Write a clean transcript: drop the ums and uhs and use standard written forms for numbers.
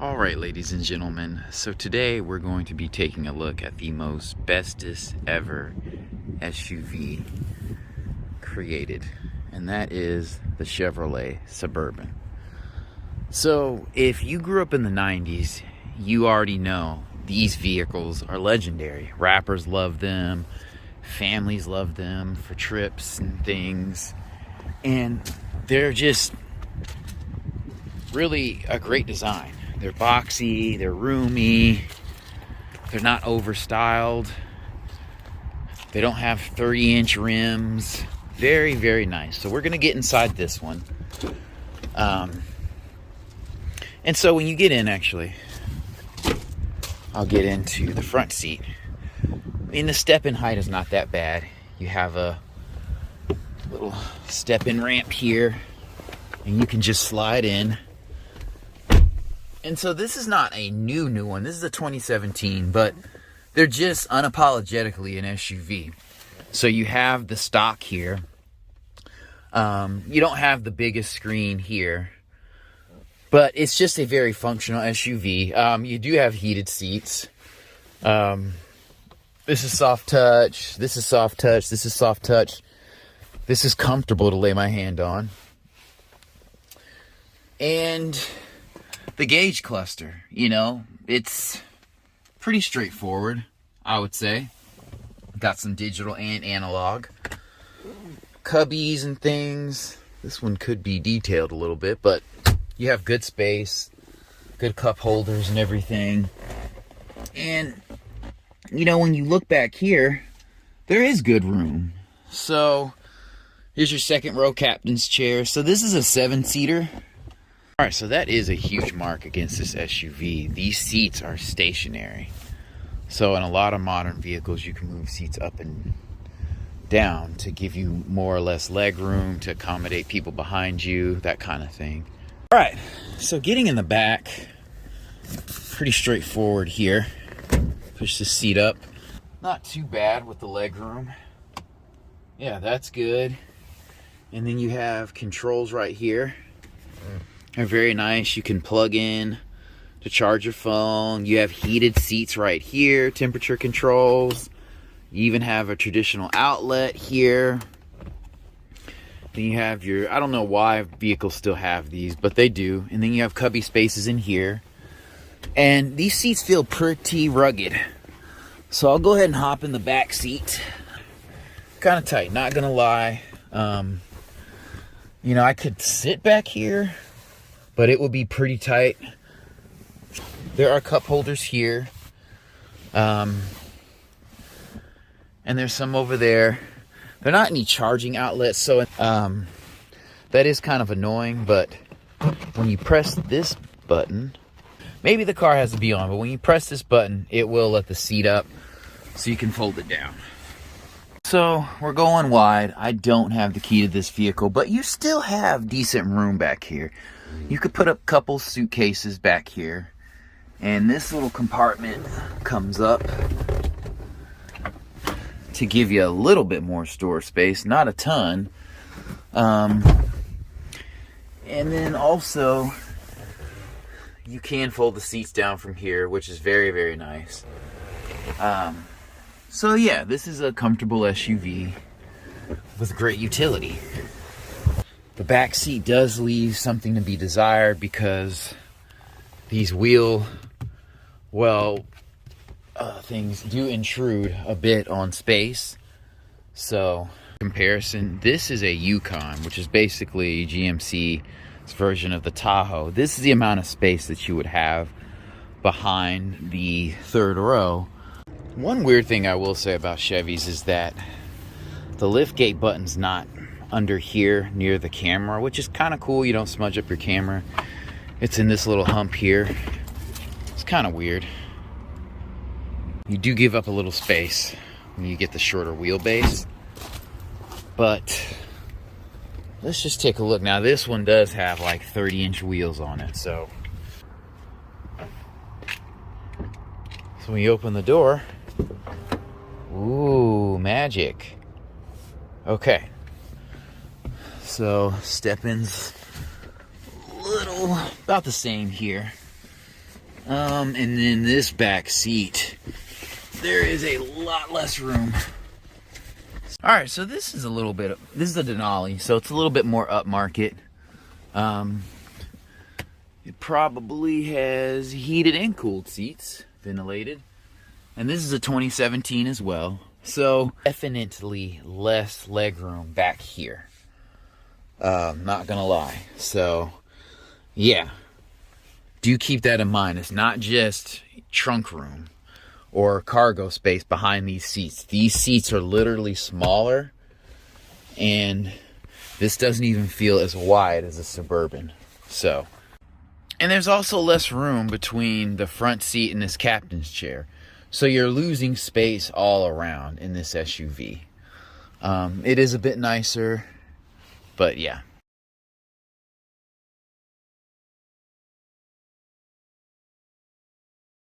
Alright, ladies and gentlemen, so today we're going to be taking a look at the most bestest ever SUV created, and that is the Chevrolet Suburban. So if you grew up in the 90s, you already know these vehicles are legendary. Rappers love them, families love them for trips and things, and they're just really a great design. They're boxy, they're roomy, they're not overstyled, they don't have 30-inch rims. Very, very nice. So we're going to get inside this one. And so when you get in, actually, I'll get into the front seat. I mean, the step-in height is not that bad. You have a little step-in ramp here, and you can just slide in. And so this is not a new one. This is a 2017, but they're just unapologetically an SUV. So you have the stock here. You don't have the biggest screen here, but it's just a very functional SUV. You do have heated seats. This is soft touch. This is soft touch. This is soft touch. This is comfortable to lay my hand on. And the gauge cluster, you know, it's pretty straightforward, I would say. Got some digital and analog. Cubbies and things. This one could be detailed a little bit, but you have good space, good cup holders and everything. And, you know, when you look back here, there is good room. So, here's your second row captain's chair. So this is a 7-seater. Alright, so that is a huge mark against this SUV. These seats are stationary. So in a lot of modern vehicles, you can move seats up and down to give you more or less leg room, to accommodate people behind you, that kind of thing. Alright, so getting in the back, pretty straightforward here. Push the seat up. Not too bad with the leg room. Yeah, that's good. And then you have controls right here. They're very nice. You can plug in to charge your phone. You have heated seats right here, temperature controls. You even have a traditional outlet here. Then you have your, I don't know why vehicles still have these, but they do. And then you have cubby spaces in here. And these seats feel pretty rugged. So I'll go ahead and hop in the back seat. Kind of tight, not gonna lie. You know, I could sit back here, but it will be pretty tight. There are cup holders here. And there's some over there. They're not any charging outlets, so that is kind of annoying, but when you press this button, maybe the car has to be on, but when you press this button, it will let the seat up so you can fold it down. So we're going wide. I don't have the key to this vehicle, but you still have decent room back here. You could put a couple suitcases back here, and this little compartment comes up to give you a little bit more store space, not a ton. And then also you can fold the seats down from here, which is very, very nice. So yeah, this is a comfortable SUV with great utility. The back seat does leave something to be desired because these wheel things do intrude a bit on space. So, comparison, this is a Yukon, which is basically GMC's version of the Tahoe. This is the amount of space that you would have behind the third row. One weird thing I will say about Chevys is that the liftgate button's not under here near the camera, which is kind of cool. You don't smudge up your camera. It's in this little hump here. It's kind of weird. You do give up a little space when you get the shorter wheelbase, but let's just take a look. Now this one does have like 30-inch wheels on it, so when you open the door, ooh, magic. Okay, so step-ins little about the same here. And then this back seat, there is a lot less room. All right, so this is a Denali, so it's a little bit more upmarket. It probably has heated and cooled seats, ventilated. And this is a 2017 as well. So definitely less legroom back here. Not gonna lie. So yeah, do keep that in mind. It's not just trunk room or cargo space behind these seats. These seats are literally smaller, and this doesn't even feel as wide as a Suburban. So, and there's also less room between the front seat and this captain's chair. So you're losing space all around in this SUV. It is a bit nicer, but yeah.